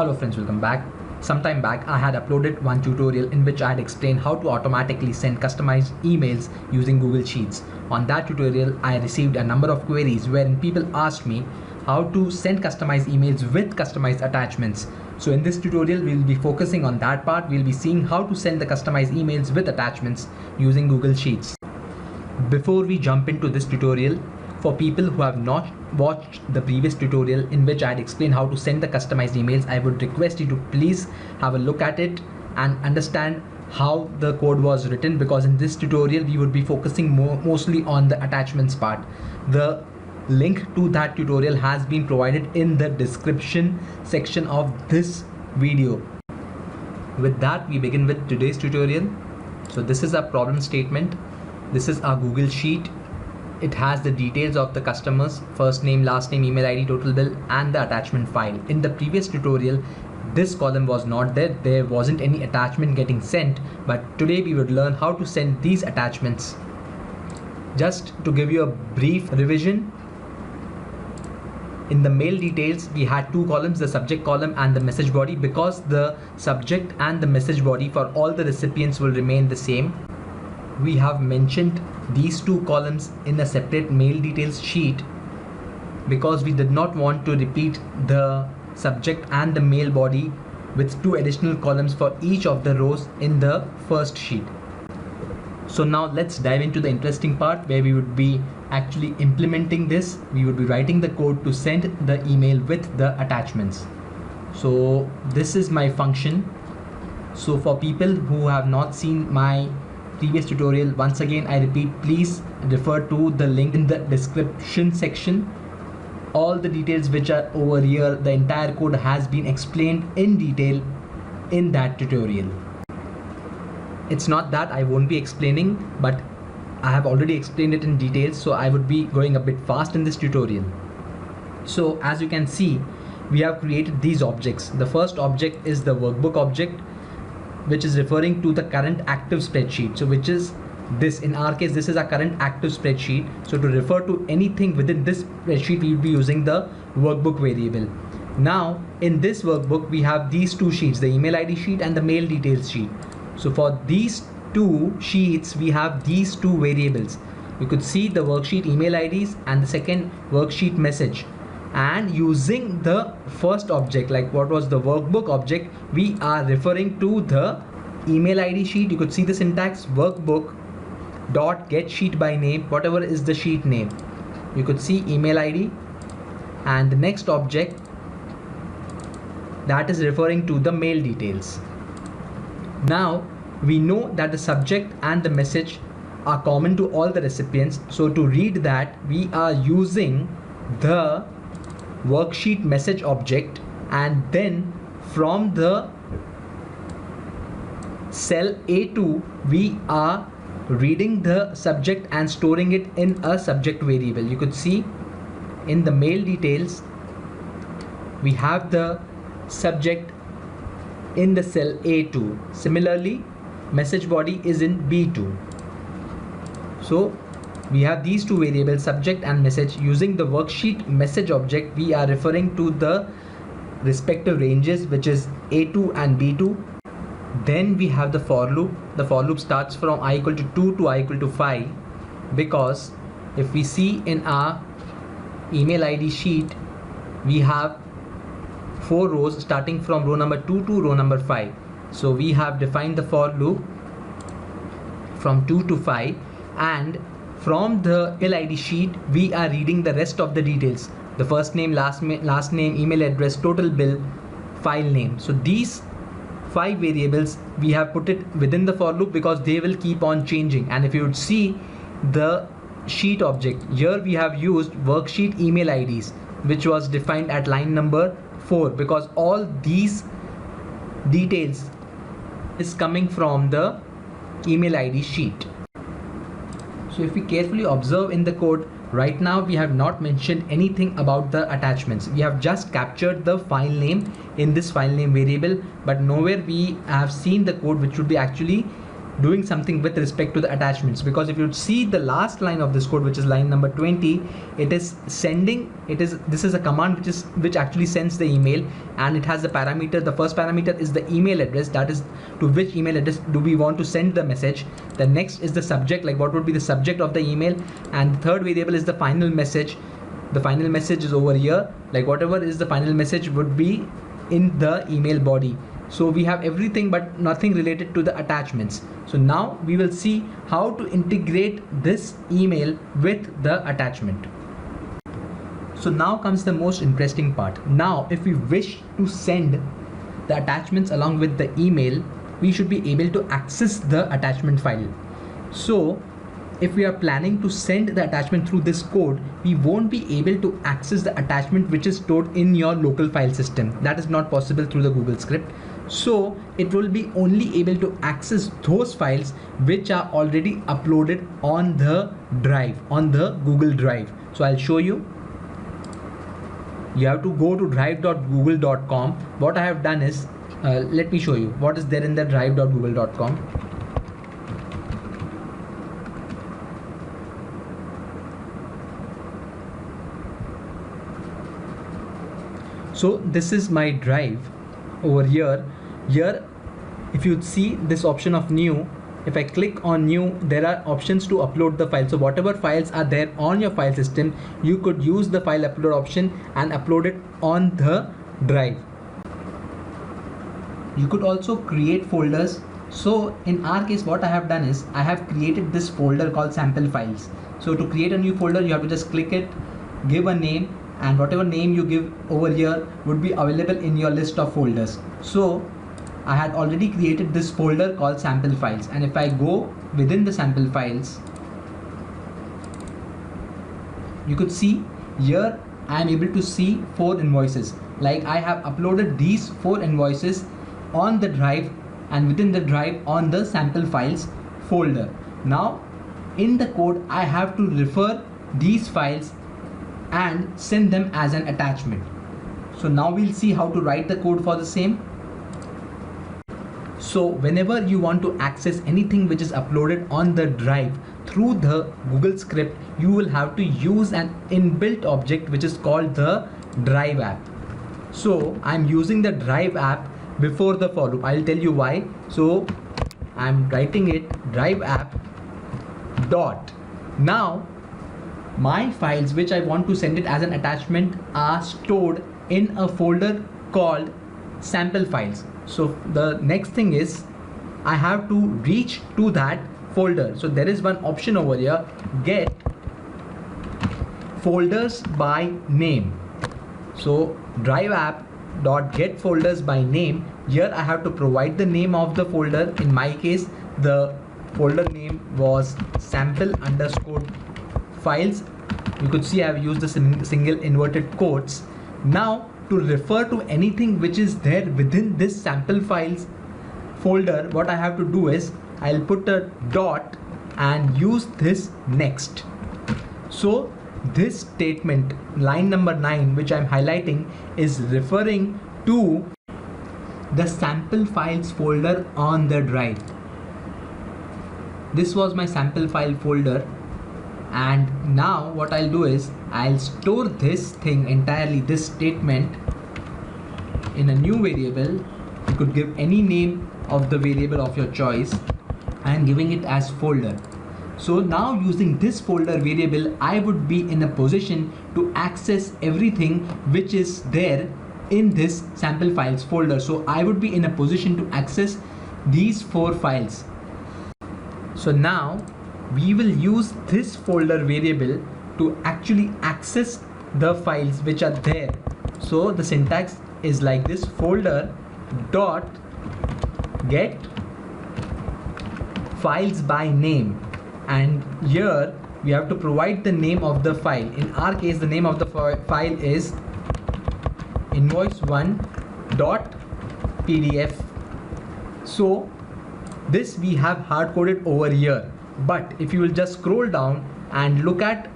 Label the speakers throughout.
Speaker 1: Hello friends, welcome back. Sometime back I had uploaded one tutorial in which I had explained how to automatically send customized emails using Google Sheets. On that tutorial I received a number of queries wherein people asked me how to send customized emails with customized attachments. So in this tutorial we'll be focusing on that part. We'll be seeing how to send the customized emails with attachments using Google Sheets. Before we jump into this tutorial, for people who have not watched the previous tutorial in which I had explained how to send the customized emails, I would request you to please have a look at it and understand how the code was written, because in this tutorial we would be focusing mostly on the attachments part. The link to that tutorial has been provided in the description section of this video. With that, we begin with today's tutorial. So this is a problem statement. This is our Google Sheet. It has the details of the customers, first name, last name, email ID, total bill, and the attachment file. In the previous tutorial, this column was not there. There wasn't any attachment getting sent, but today we would learn how to send these attachments. Just to give you a brief revision, in the mail details, we had two columns, the subject column and the message body, because the subject and the message body for all the recipients will remain the same. We have mentioned these two columns in a separate mail details sheet because we did not want to repeat the subject and the mail body with two additional columns for each of the rows in the first sheet. So now let's dive into the interesting part where we would be actually implementing this. We would be writing the code to send the email with the attachments. So this is my function. So for people who have not seen my previous tutorial, once again I repeat, please refer to the link in the description section. All the details which are over here, the entire code has been explained in detail in that tutorial. It's not that I won't be explaining, but I have already explained it in detail, so I would be going a bit fast in this tutorial. So as you can see, we have created these objects. The first object is the workbook object, which is referring to the current active spreadsheet. So which is this, in our case, this is our current active spreadsheet. So to refer to anything within this spreadsheet, we will be using the workbook variable. Now in this workbook, we have these two sheets, the email ID sheet and the mail details sheet. So for these two sheets, we have these two variables. You could see the worksheet email IDs and the second worksheet message. And using the first object, like what was the workbook object, we are referring to the email ID sheet. You could see the syntax, workbook dot get sheet by name, whatever is the sheet name. You could see email ID, and the next object, that is referring to the mail details. Now we know that the subject and the message are common to all the recipients. So to read that, we are using the worksheet message object, and then from the cell A2 we are reading the subject and storing it in a subject variable. You could see in the mail details we have the subject in the cell A2. Similarly, message body is in B2. So we have these two variables, subject and message. Using the worksheet message object, we are referring to the respective ranges, which is A2 and B2. Then we have the for loop. The for loop starts from I equal to 2 to I equal to 5, because if we see in our email ID sheet, we have 4 rows starting from row number 2 to row number 5. So we have defined the for loop from 2 to 5, and from the email ID sheet we are reading the rest of the details, the first name, last name, email address, total bill, file name. So these 5 variables we have put it within the for loop because they will keep on changing. And if you would see the sheet object, here we have used worksheet email IDs, which was defined at line number 4, because all these details is coming from the email ID sheet. So if we carefully observe in the code, right now we have not mentioned anything about the attachments. We have just captured the file name in this file name variable, but nowhere we have seen the code which would be actually doing something with respect to the attachments, because if you see the last line of this code, which is line number 20, it is sending, this is a command which actually sends the email, and it has the parameter. The first parameter is the email address, that is to which email address do we want to send the message. The next is the subject, like what would be the subject of the email, and the third variable is the final message. The final message is over here, like whatever is the final message would be in the email body. So we have everything but nothing related to the attachments. So now we will see how to integrate this email with the attachment. So now comes the most interesting part. Now if we wish to send the attachments along with the email, we should be able to access the attachment file. So if we are planning to send the attachment through this code, we won't be able to access the attachment which is stored in your local file system. That is not possible through the Google script. So it will be only able to access those files which are already uploaded on the drive, on the Google Drive. So I'll show you. You have to go to drive.google.com. What I have done is, let me show you what is there in the drive.google.com. So this is my drive over here. Here, if you see this option of new, if I click on new, there are options to upload the file. So whatever files are there on your file system, you could use the file upload option and upload it on the drive. You could also create folders. So in our case, what I have done is I have created this folder called sample files. So to create a new folder, you have to just click it, give a name, and whatever name you give over here would be available in your list of folders. So I had already created this folder called sample files, and if I go within the sample files, you could see here I am able to see 4 invoices. Like I have uploaded these 4 invoices on the drive, and within the drive on the sample files folder. Now in the code, I have to refer these files and send them as an attachment. So now we'll see how to write the code for the same. So whenever you want to access anything which is uploaded on the drive through the Google script, you will have to use an inbuilt object which is called the drive app. So I'm using the drive app before the for loop. I'll tell you why. So I'm writing it drive app dot. Now my files which I want to send it as an attachment are stored in a folder called sample files. So the next thing is I have to reach to that folder. So there is one option over here, get folders by name. So drive app dot get folders by name. Here I have to provide the name of the folder. In my case, the folder name was sample underscore files. You could see I have used the single inverted quotes. Now to refer to anything which is there within this sample files folder, what I have to do is I'll put a dot and use this next. So this statement, line number 9, which I'm highlighting, is referring to the sample files folder on the drive. This was my sample file folder, and now what I'll do is I'll store this thing entirely, this statement, in a new variable. You could give any name of the variable of your choice and giving it as folder. So now using this folder variable, I would be in a position to access everything which is there in this sample files folder. So I would be in a position to access these 4 files. So now we will use this folder variable to actually access the files which are there. So the syntax is like this: folder dot get files by name, and here we have to provide the name of the file. In our case, the name of the file is invoice1.pdf. So this we have hard coded over here, but if you will just scroll down and look at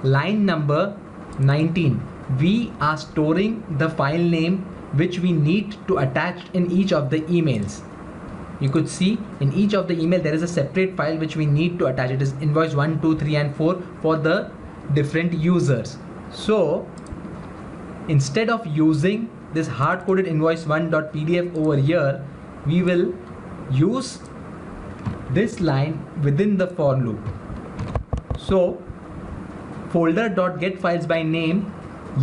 Speaker 1: line number 19, we are storing the file name which we need to attach in each of the emails. you could see in each of the email there is a separate file which we need to attach. It is invoice 1, 2, 3 and 4 for the different users. So instead of using this hard-coded invoice1.pdf over here, we will use this line within the for loop. So folder.getFiles by name,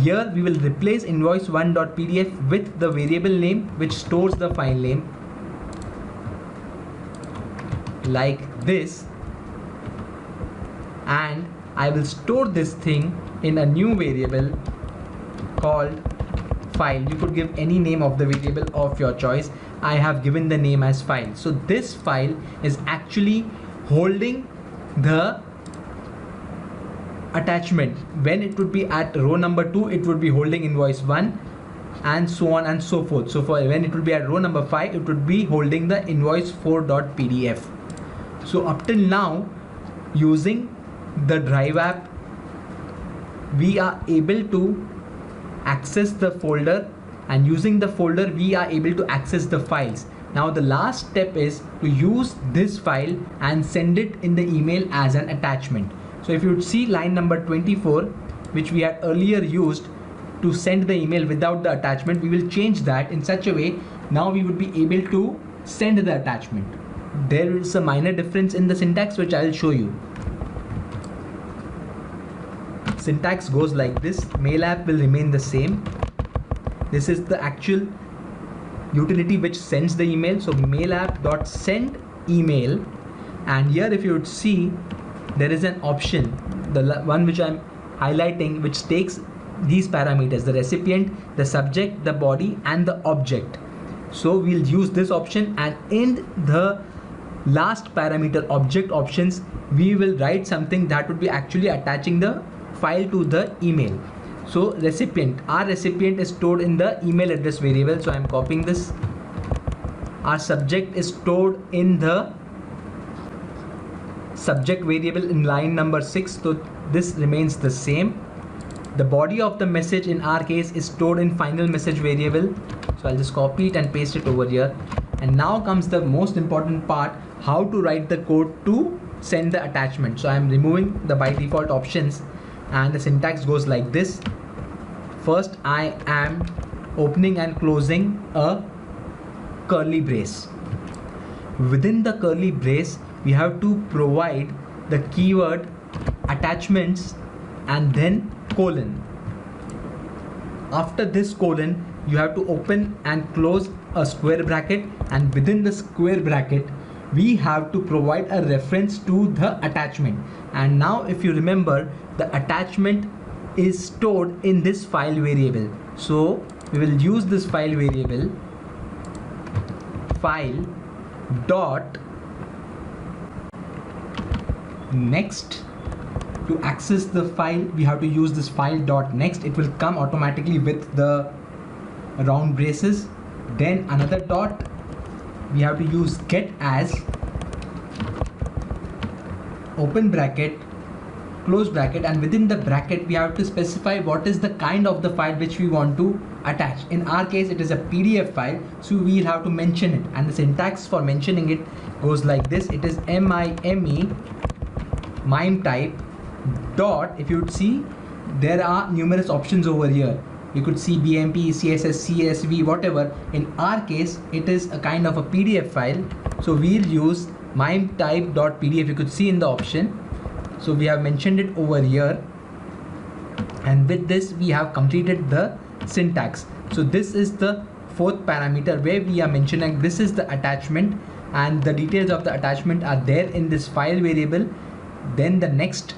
Speaker 1: here we will replace invoice1.pdf with the variable name which stores the file name, like this, and I will store this thing in a new variable called file. You could give any name of the variable of your choice. I have given the name as file. So this file is actually holding the attachment. When it would be at row number 2, it would be holding invoice 1 and so on and so forth. So for when it would be at row number 5, it would be holding the invoice 4.pdf. So up till now, using the Drive app, we are able to access the folder, and using the folder we are able to access the files. Now the last step is to use this file and send it in the email as an attachment. So if you would see line number 24, which we had earlier used to send the email without the attachment, we will change that in such a way now we would be able to send the attachment. There is a minor difference in the syntax which I will show you. Syntax goes like this. Mail app will remain the same. This is the actual utility which sends the email. So mail app.send email, and here if you would see, there is an option, the one which I'm highlighting, which takes these parameters: the recipient, the subject, the body and the object. So we'll use this option, and in the last parameter object options we will write something that would be actually attaching the file to the email. So recipient, our recipient is stored in the email address variable, so I'm copying this. Our subject is stored in the subject variable in line number 6, so this remains the same. The body of the message in our case is stored in final message variable, so I'll just copy it and paste it over here. And now comes the most important part, how to write the code to send the attachment. So I'm removing the by default options, and the syntax goes like this. First I am opening and closing a curly brace. Within the curly brace we have to provide the keyword attachments and then colon. After this colon you have to open and close a square bracket, and within the square bracket we have to provide a reference to the attachment. And now if you remember, the attachment is stored in this file variable, so we will use this file variable file dot next. To access the file we have to use this file dot next. It will come automatically with the round braces. Then another dot, we have to use get as, open bracket, close bracket, and within the bracket we have to specify what is the kind of the file which we want to attach. In our case it is a PDF file, so we'll have to mention it, and the syntax for mentioning it goes like this. It is mime type dot, if you would see there are numerous options over here. You could see BMP, CSS, CSV, whatever. In our case it is a kind of a PDF file, so we'll use mime type.pdf. You could see in the option, so we have mentioned it over here, and with this we have completed the syntax. So this is the fourth parameter where we are mentioning this is the attachment, and the details of the attachment are there in this file variable. Then the next,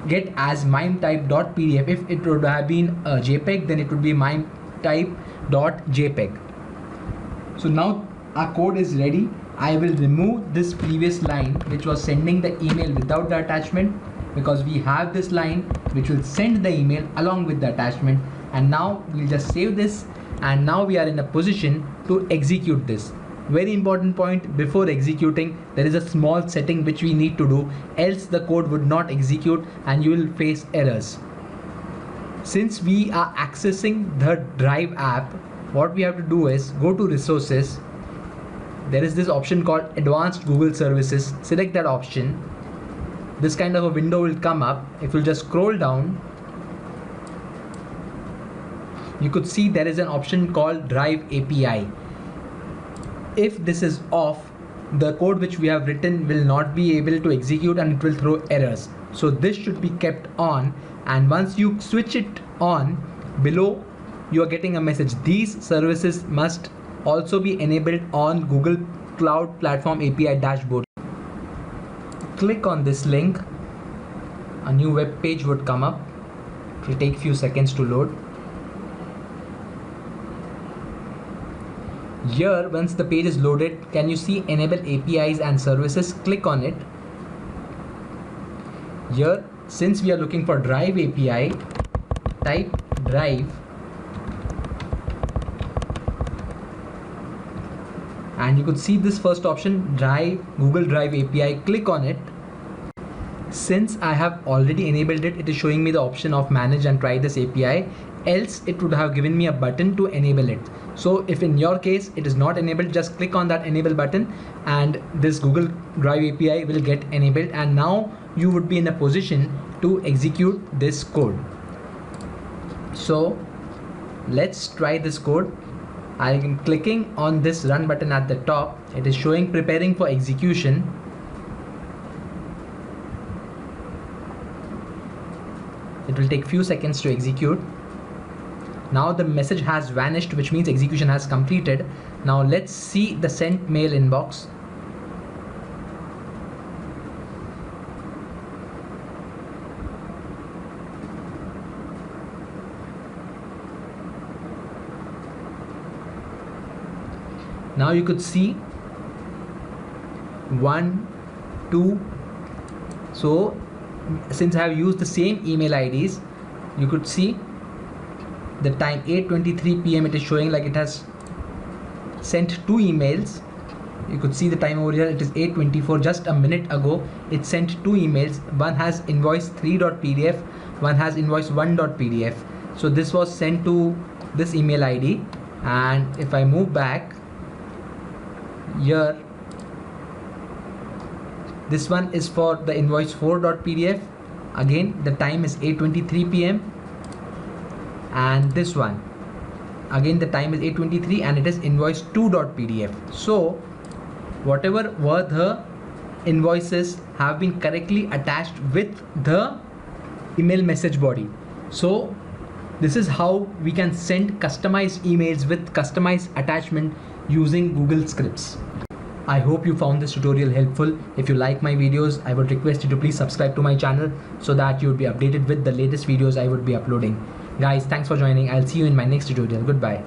Speaker 1: get as mime type.pdf. If it would have been a JPEG, then it would be mime type.jpg. So now our code is ready. I will remove this previous line which was sending the email without the attachment, because we have this line which will send the email along with the attachment. And now we'll just save this, and now we are in a position to execute this. Very important point, before executing there is a small setting which we need to do, else the code would not execute and you will face errors. Since we are accessing the Drive app, what we have to do is go to resources, there is this option called Advanced Google Services. Select that option. This kind of a window will come up. If you just scroll down, you could see there is an option called Drive API. If this is off, the code which we have written will not be able to execute and it will throw errors. So this should be kept on, and once you switch it on, below you are getting a message. These services must also be enabled on Google Cloud Platform API dashboard. Click on this link. A new web page would come up. It will take few seconds to load. Here, once the page is loaded, can you see enable APIs and services? Click on it. Here, since we are looking for Drive API, type Drive, and you could see this first option, Drive, Google Drive API. Click on it. Since I have already enabled it, it is showing me the option of manage and try this API. Else it would have given me a button to enable it. So if in your case it is not enabled, just click on that enable button and this Google Drive API will get enabled, and now you would be in a position to execute this code. So let's try this code. I am clicking on this run button at the top. It is showing preparing for execution. It will take few seconds to execute. Now the message has vanished, which means execution has completed. Now let's see the sent mail inbox. Now you could see 1, 2. So since I have used the same email IDs, you could see the time 8:23 p.m. it is showing like it has sent 2 emails. You could see the time over here, it is 8:24. Just a minute ago it sent 2 emails. One has invoice3.pdf, one has invoice1.pdf. so this was sent to this email ID. And if I move back here, this one is for the invoice4.pdf. again the time is 8:23 p.m. and this one again the time is 8:23 and it is invoice2.pdf. so whatever were the invoices have been correctly attached with the email message body. So this is how we can send customized emails with customized attachment using Google Scripts. I hope you found this tutorial helpful. If you like my videos, I would request you to please subscribe to my channel so that you would be updated with the latest videos I would be uploading. Guys, thanks for joining. I'll see you in my next tutorial. Goodbye.